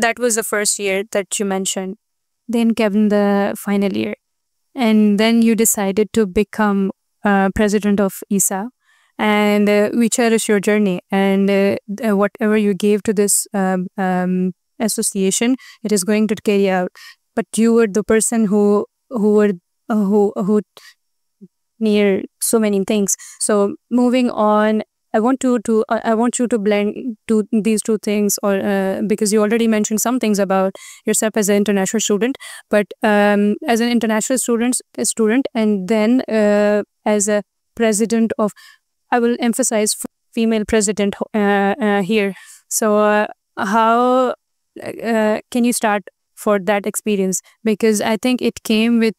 that was the first year that you mentioned. Then came the final year. And then you decided to become president of ISA. And we cherish your journey. And whatever you gave to this association, it is going to carry out. But you were the person who near so many things. So moving on, I want you to blend these two things, or because you already mentioned some things about yourself as an international student, but as an international student, and then as a president of, I will emphasize female president here. So how can you start for that experience? Because I think it came with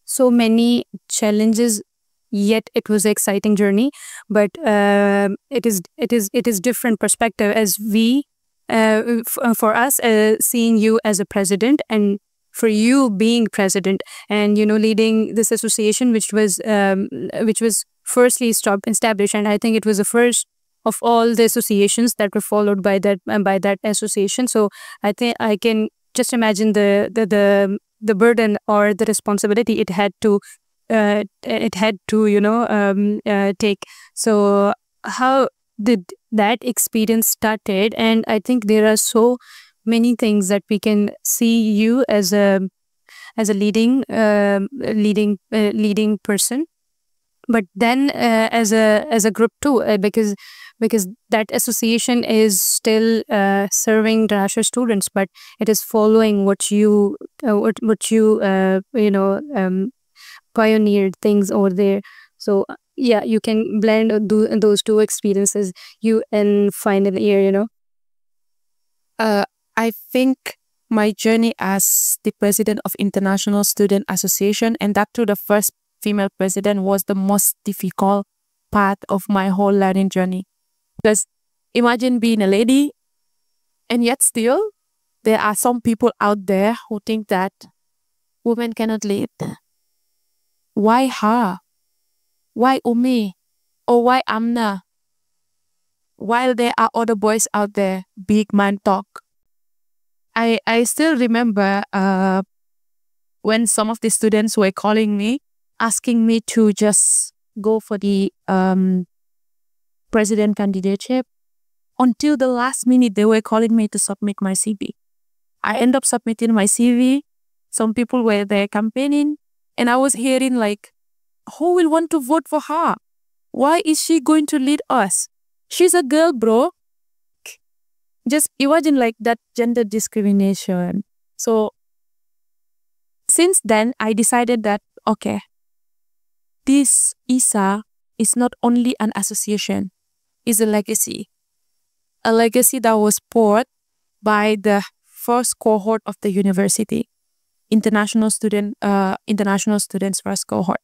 so many challenges, yet it was an exciting journey. But it is different perspective as we for us seeing you as a president, and for you being president, and leading this association, which was firstly established, and I think it was the first of all the associations that were followed by that association. So I think I can just imagine the burden or the responsibility it had to take. So how did that experience started? And I think there are so many things that we can see you as a leading person, but then as a group too, because that association is still serving international students, but it is following what you pioneered things over there. So yeah, you can blend those two experiences, you and final year. I think my journey as the president of International Student Association, and that too the first female president, was the most difficult part of my whole learning journey. Because imagine being a lady, and yet still there are some people out there who think that women cannot lead. Why her? Why Oumie? Or why Amna? While there are other boys out there, big man talk. I still remember when some of the students were calling me, asking me to just go for the president candidateship. Until the last minute, they were calling me to submit my CV. I end up submitting my CV. Some people were there campaigning, and I was hearing like, who will want to vote for her? Why is she going to lead us? She's a girl, bro. Just imagine like that gender discrimination. So since then, I decided that, okay, this ISA is not only an association, it's a legacy. A legacy that was poured by the first cohort of the university, international students first cohort.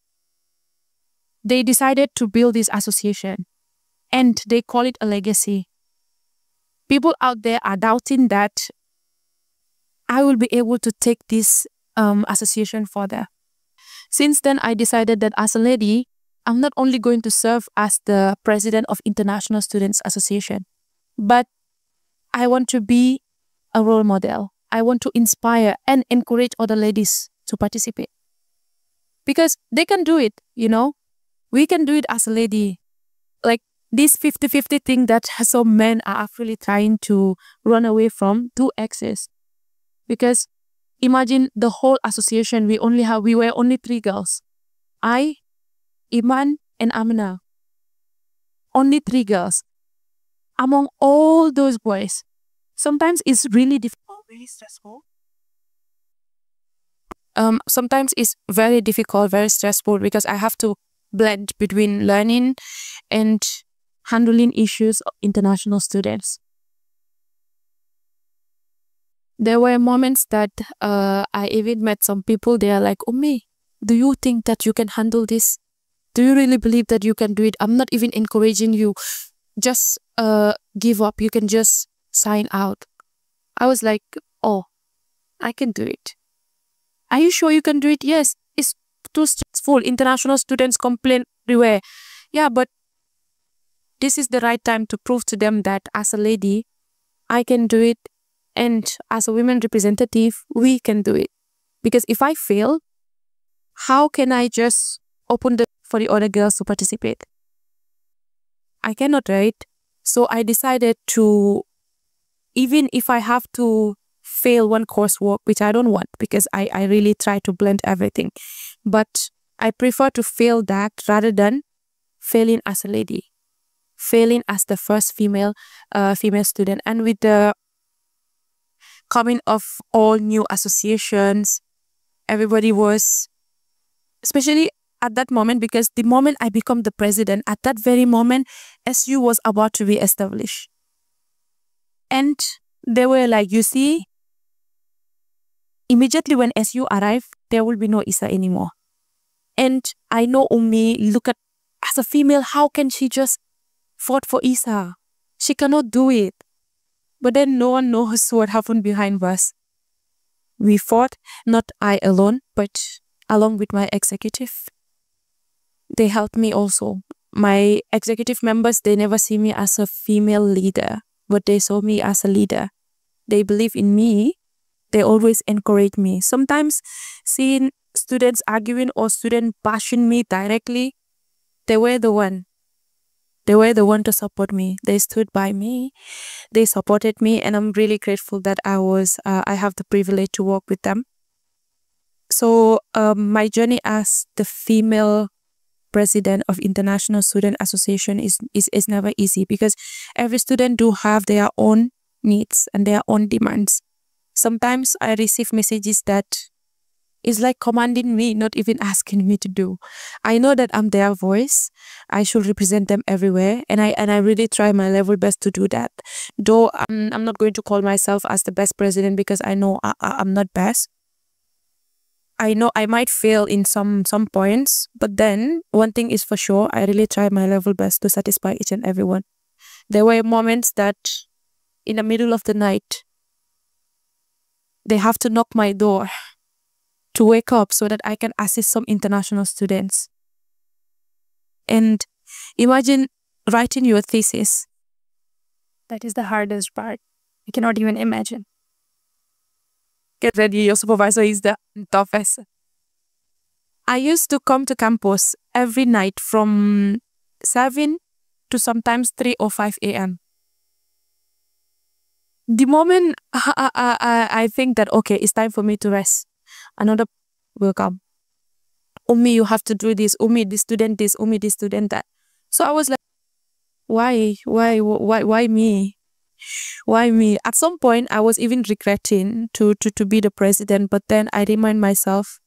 They decided to build this association, and they call it a legacy. People out there are doubting that I will be able to take this association further. Since then, I decided that as a lady, I'm not only going to serve as the president of International Students Association, but I want to be a role model. I want to inspire and encourage other ladies to participate. Because they can do it, We can do it as a lady. Like this 50-50 thing that some men are actually trying to run away from to exist. Because imagine the whole association, we were only 3 girls. I, Iman, and Amina. Only 3 girls. Among all those boys. Sometimes it's really difficult, very stressful. Sometimes it's very difficult, very stressful, because I have to blend between learning and handling issues of international students. There were moments that I even met some people, they are like, Oumie, do you think that you can handle this? Do you really believe that you can do it? I'm not even encouraging you. Just give up. You can just sign out. I was like, oh, I can do it. Are you sure you can do it? Yes, it's too stressful. International students complain everywhere. Yeah, but this is the right time to prove to them that as a lady, I can do it And as a women representative, we can do it. Because if I fail, how can I just open the for the other girls to participate? I cannot, right? So I decided to, even if I have to fail one coursework, which I don't want because I really try to blend everything. But I prefer to fail that rather than failing as a lady, failing as the first female student. And with the coming of all new associations, everybody was, especially at that moment, because the moment I become the president, at that very moment, SU was about to be established. And they were like, you see, immediately when SU arrived, there will be no Isa anymore. And I know Oumie, look at, as a female, how can she just fought for Isa? She cannot do it. But then no one knows what happened behind us. We fought, not I alone, but along with my executive. They helped me also. My executive members, they never see me as a female leader, but they saw me as a leader. They believe in me. They always encourage me. Sometimes seeing students arguing or students bashing me directly, they were the one. They were the one to support me. They stood by me. They supported me, and I'm really grateful that I have the privilege to work with them. So my journey as the female president of International Student Association is never easy, because every student do have their own needs and their own demands. Sometimes I receive messages that is like commanding me, not even asking me to do. I know that I'm their voice. I should represent them everywhere, and I really try my level best to do that. Though I'm not going to call myself as the best president, because I know I'm not best. I know I might fail in some points, but then one thing is for sure, I really try my level best to satisfy each and everyone. There were moments that in the middle of the night, they have to knock my door to wake up so that I can assist some international students. And imagine writing your thesis. That is the hardest part. I cannot even imagine. Get ready, your supervisor is the toughest. I used to come to campus every night from 7 to sometimes 3 or 5 a.m. The moment I think that, okay, it's time for me to rest, another will come. Oumie, you have to do this. Oumie, this student this. Oumie, this student that. So I was like, why me? Why me? At some point, I was even regretting to be the president. But then I remind myself,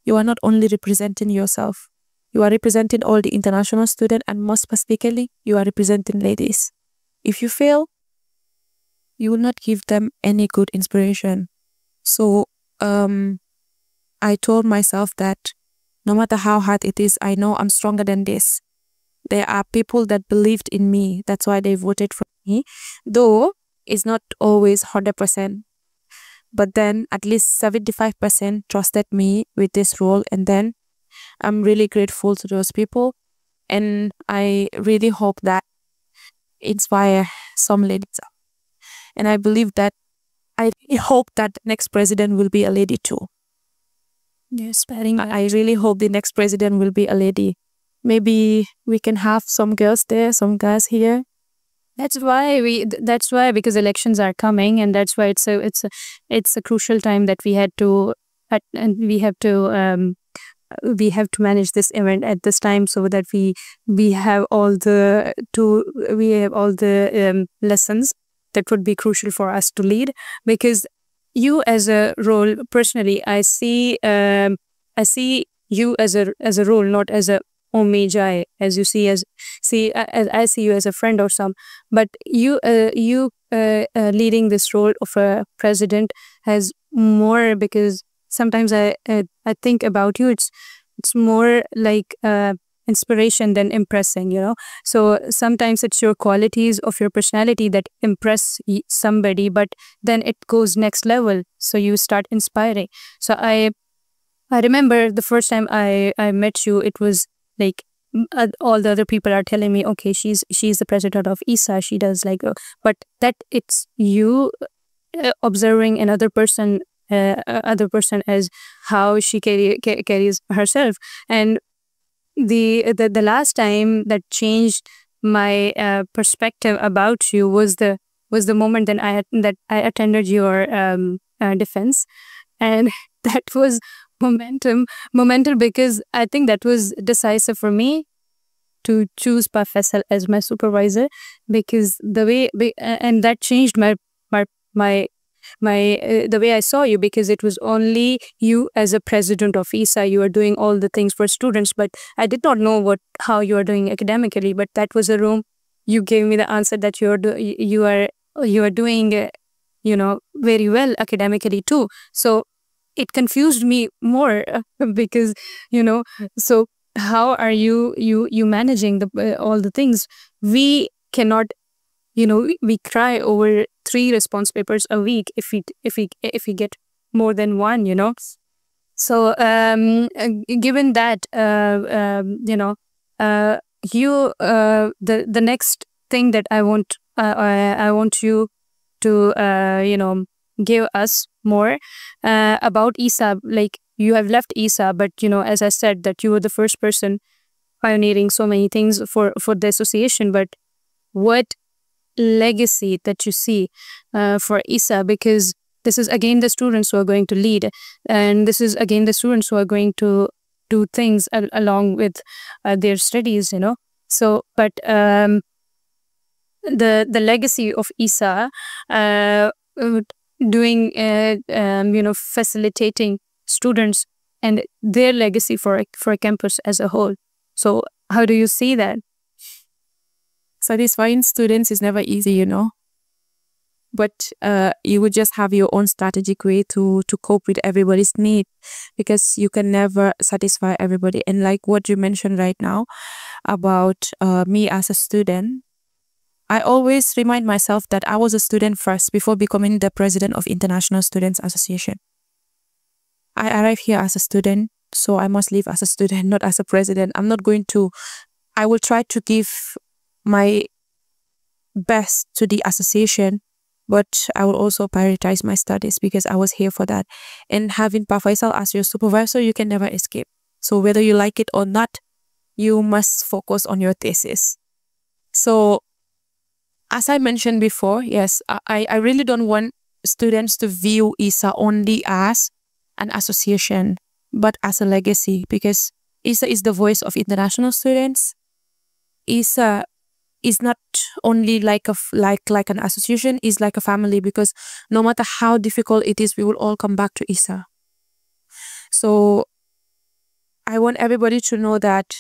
you are not only representing yourself. You are representing all the international students, and most specifically, you are representing ladies. If you fail, you will not give them any good inspiration. So I told myself that no matter how hard it is, I know I'm stronger than this. There are people that believed in me. That's why they voted for me. Though it's not always 100%. But then at least 75% trusted me with this role. And then I'm really grateful to those people. And I really hope that inspire some ladies. And I believe that, I hope that the next president will be a lady too. Yes, I really hope the next president will be a lady. Maybe we can have some girls there, some guys here. That's why because elections are coming, and that's why it's a crucial time that we had to we have to manage this event at this time, so that we have all the lessons that would be crucial for us to lead. Because you as a role, personally, I see you as a role, not as a Oumie Jai, as you as I see you as a friend or some. But you leading this role of a president has more, because sometimes I think about you, it's more like inspiration than impressing, you know. So sometimes it's your qualities of your personality that impress somebody, but then it goes next level, so you start inspiring. So I remember the first time I met you, it was like all the other people are telling me, okay, she's the president of ISA, she does like but that it's you observing other person as how she carries herself. And the last time that changed my perspective about you was the moment that I attended your defense, and that was momental because I think that was decisive for me to choose Pa Faisal as my supervisor, because and that changed my my the way I saw you, because it was only you as a president of ISA. You are doing all the things for students, but I did not know how you are doing academically. But that was a room. You gave me the answer that you are doing very well academically too. So it confused me more because so how are you managing all the things? We cannot, we cry over 3 response papers a week if we get more than one. So given that, the next thing that I want you to give us more about ISA. Like, you have left ISA, but as I said, that you were the first person pioneering so many things for the association. But what legacy that you see for ISA? Because this is again the students who are going to lead, and this is again the students who are going to do things along with their studies. So, but the legacy of ISA, doing facilitating students and their legacy for a campus as a whole. So how do you see that? Satisfying students is never easy, but you would just have your own strategic way to cope with everybody's need, because you can never satisfy everybody. And like what you mentioned right now about me as a student, I always remind myself that I was a student first before becoming the president of International Students Association. I arrived here as a student, so I must leave as a student, not as a president. I will try to give my best to the association, but I will also prioritize my studies because I was here for that. And having Pa Faisal as your supervisor, you can never escape. So whether you like it or not, you must focus on your thesis. So as I mentioned before, yes, I really don't want students to view ISA only as an association, but as a legacy, because ISA is the voice of international students. ISA is not only like an association, is like a family, because no matter how difficult it is, we will all come back to ISA. So I want everybody to know that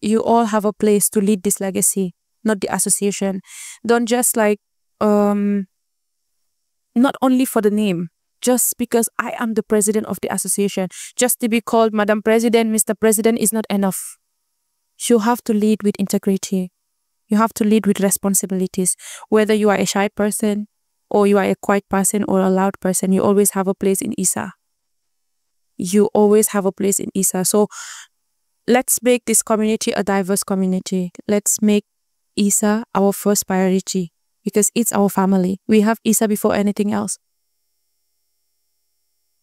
you all have a place to lead this legacy, not the association. Don't just not only for the name, just because I am the president of the association, just to be called Madam President, Mr. President is not enough. You have to lead with integrity. You have to lead with responsibilities. Whether you are a shy person or you are a quiet person or a loud person, you always have a place in ISA. You always have a place in ISA. So let's make this community a diverse community. Let's make ISA our first priority, because it's our family. We have ISA before anything else.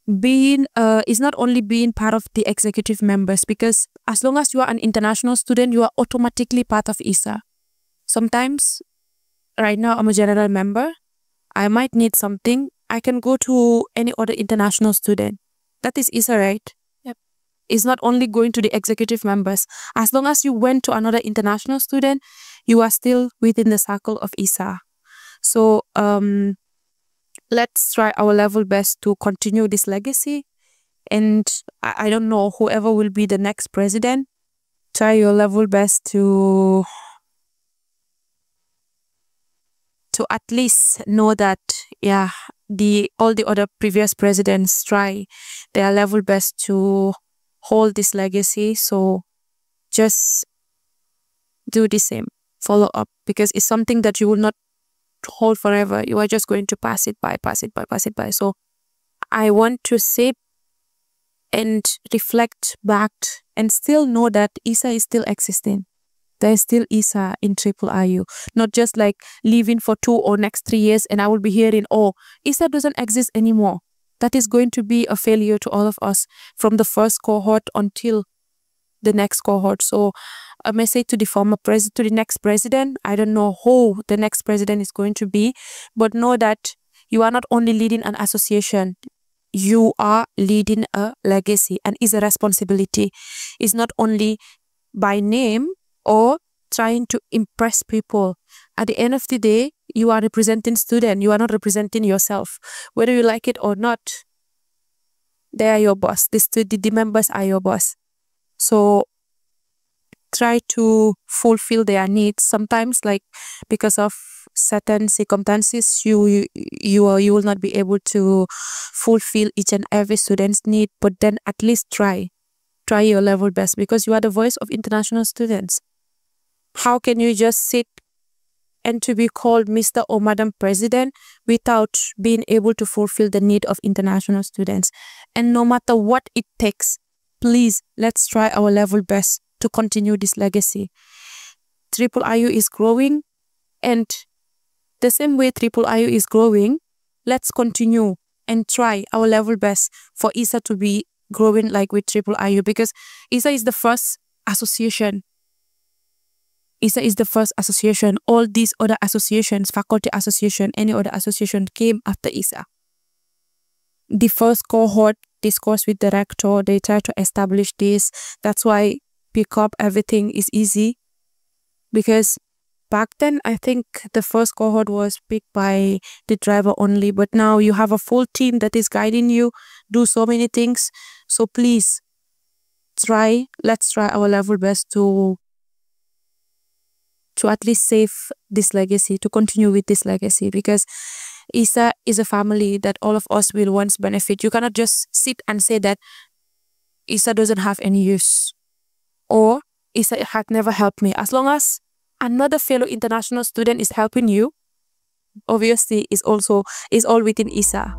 Is not only being part of the executive members, because as long as you are an international student, you are automatically part of ISA. Sometimes, right now I'm a general member, I might need something, I can go to any other international student. That is ISA, right? Yep. It's not only going to the executive members. As long as you went to another international student, you are still within the circle of ISA. So let's try our level best to continue this legacy. And I don't know, whoever will be the next president, try your level best to at least know that, yeah, all the other previous presidents try their level best to hold this legacy. So just do the same, follow up, because it's something that you will not hold forever. You are just going to pass it by. So I want to sit and reflect back and still know that ISA is still existing. there's still Isa in IIIU. Not just like leaving for 2 or next 3 years and I will be hearing, oh, Isa doesn't exist anymore. That is going to be a failure to all of us from the first cohort until the next cohort. So a message to the next president. I don't know who the next president is going to be, but know that you are not only leading an association, you are leading a legacy, and is a responsibility. It's not only by name or trying to impress people. At the end of the day, you are representing students. You are not representing yourself. Whether you like it or not, they are your boss. The members are your boss. So try to fulfill their needs. Sometimes, like, because of certain circumstances, you will not be able to fulfill each and every student's need, but then at least try your level best, because you are the voice of international students. How can you just sit and to be called Mr. or Madam President without being able to fulfill the need of international students? And no matter what it takes, please, let's try our level best to continue this legacy. IIIU is growing, and the same way IIIU is growing, let's continue and try our level best for ISA to be growing like with IIIU, because ISA is the first association. ISA is the first association. All these other associations, faculty association, any other association came after ISA. The first cohort discussed with the rector, they try to establish this. That's why pick up everything is easy, because back then I think the first cohort was picked by the driver only, but now you have a full team that is guiding you, do so many things. So please let's try our level best to at least save this legacy, to continue with this legacy, because ISA is a family that all of us will once benefit. You cannot just sit and say that ISA doesn't have any use, or ISA had never helped me. As long as another fellow international student is helping you, obviously is all within ISA.